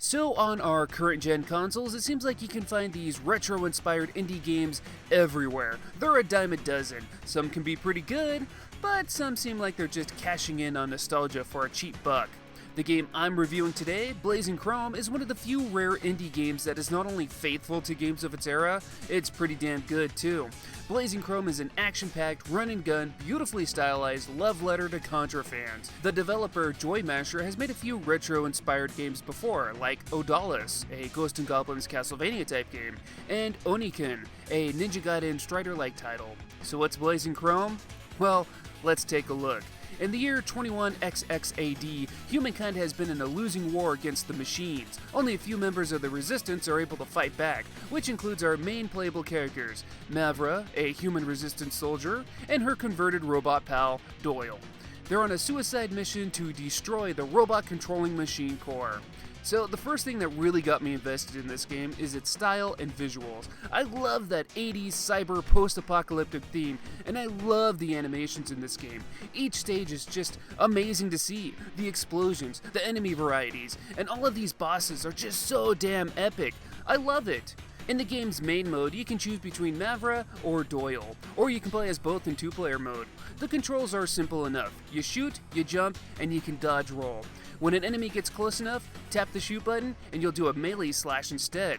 So on our current gen consoles, it seems like you can find these retro-inspired indie games everywhere. They're a dime a dozen. Some can be pretty good, but some seem like they're just cashing in on nostalgia for a cheap buck. The game I'm reviewing today, Blazing Chrome, is one of the few rare indie games that is not only faithful to games of its era, it's pretty damn good too. Blazing Chrome is an action-packed, run-and-gun, beautifully stylized love letter to Contra fans. The developer, Joymasher, has made a few retro-inspired games before, like Odallus, a Ghost and Goblins Castlevania-type game, and Oniken, a Ninja Gaiden Strider-like title. So what's Blazing Chrome? Well, let's take a look. In the year 21XX AD, humankind has been in a losing war against the machines. Only a few members of the resistance are able to fight back, which includes our main playable characters, Mavra, a human resistance soldier, and her converted robot pal, Doyle. They're on a suicide mission to destroy the robot-controlling machine core. So the first thing that really got me invested in this game is its style and visuals. I love that 80s cyber post-apocalyptic theme, and I love the animations in this game. Each stage is just amazing to see. The explosions, the enemy varieties, and all of these bosses are just so damn epic. I love it. In the game's main mode, you can choose between Mavra or Doyle, or you can play as both in two-player mode. The controls are simple enough. You shoot, you jump, and you can dodge roll. When an enemy gets close enough, tap the shoot button, and you'll do a melee slash instead.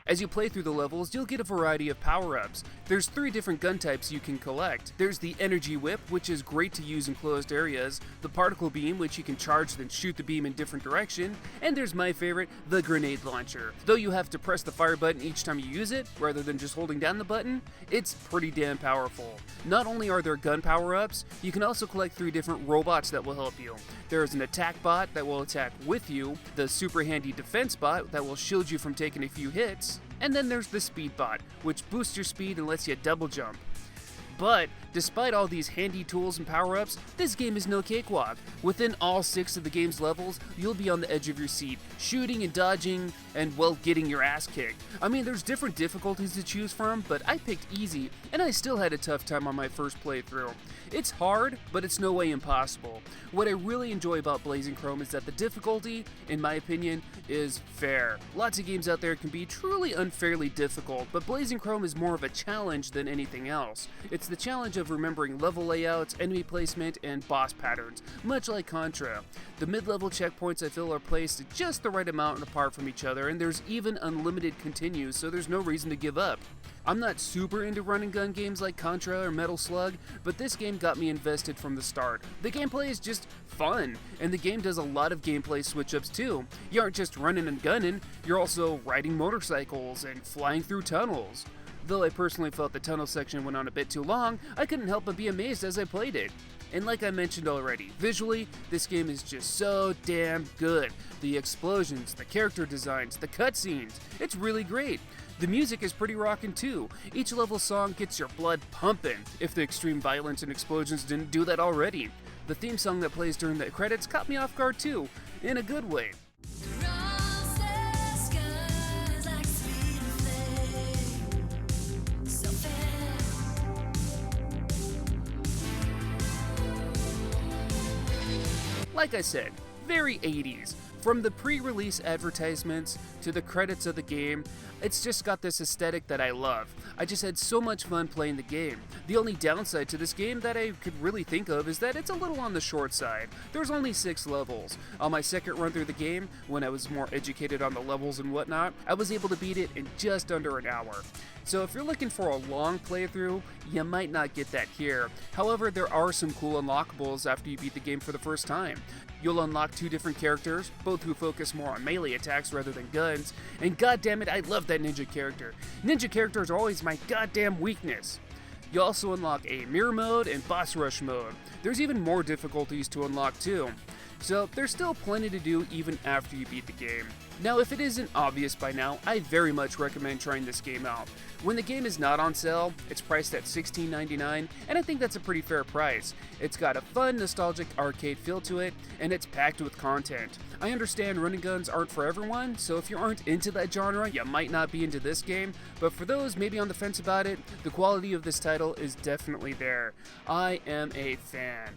As you play through the levels, you'll get a variety of power-ups. There's 3 different gun types you can collect. There's the Energy Whip, which is great to use in closed areas, the Particle Beam, which you can charge then shoot the beam in different direction, and there's my favorite, the Grenade Launcher. Though you have to press the fire button each time you use it, rather than just holding down the button, it's pretty damn powerful. Not only are there gun power-ups, you can also collect 3 different robots that will help you. There's an attack bot that will attack with you, the super handy defense bot that will shield you from taking a few hits, and then there's the speed bot, which boosts your speed and lets you double jump. But, despite all these handy tools and power-ups, this game is no cakewalk. Within all 6 of the game's levels, you'll be on the edge of your seat, shooting and dodging, and, well, getting your ass kicked. I mean, there's different difficulties to choose from, but I picked easy, and I still had a tough time on my first playthrough. It's hard, but it's no way impossible. What I really enjoy about Blazing Chrome is that the difficulty, in my opinion, is fair. Lots of games out there can be truly unfairly difficult, but Blazing Chrome is more of a challenge than anything else. It's the challenge of remembering level layouts, enemy placement, and boss patterns, much like Contra. The mid-level checkpoints I feel are placed just the right amount apart from each other, and there's even unlimited continues, so there's no reason to give up. I'm not super into run-and-gun games like Contra or Metal Slug, but this game got me invested from the start. The gameplay is just fun, and the game does a lot of gameplay switch-ups too. You aren't just running and gunning, you're also riding motorcycles and flying through tunnels. Though I personally felt the tunnel section went on a bit too long, I couldn't help but be amazed as I played it. And like I mentioned already, visually, this game is just so damn good. The explosions, the character designs, the cutscenes, it's really great. The music is pretty rockin' too. Each level song gets your blood pumping, if the extreme violence and explosions didn't do that already. The theme song that plays during the credits caught me off guard too, in a good way. Like I said, very 80s. From the pre-release advertisements to the credits of the game, it's just got this aesthetic that I love. I just had so much fun playing the game. The only downside to this game that I could really think of is that it's a little on the short side. There's only 6 levels. On my second run through the game, when I was more educated on the levels and whatnot, I was able to beat it in just under an hour. So if you're looking for a long playthrough, you might not get that here. However, there are some cool unlockables after you beat the game for the first time. You'll unlock 2 different characters, both who focus more on melee attacks rather than guns, and goddammit, I love that ninja character. Ninja characters are always my goddamn weakness. You also unlock a mirror mode and boss rush mode. There's even more difficulties to unlock too. So there's still plenty to do even after you beat the game. Now, if it isn't obvious by now, I very much recommend trying this game out. When the game is not on sale, it's priced at $16.99, and I think that's a pretty fair price. It's got a fun, nostalgic arcade feel to it, and it's packed with content. I understand running guns aren't for everyone, so if you aren't into that genre, you might not be into this game, but for those maybe on the fence about it, the quality of this title is definitely there. I am a fan.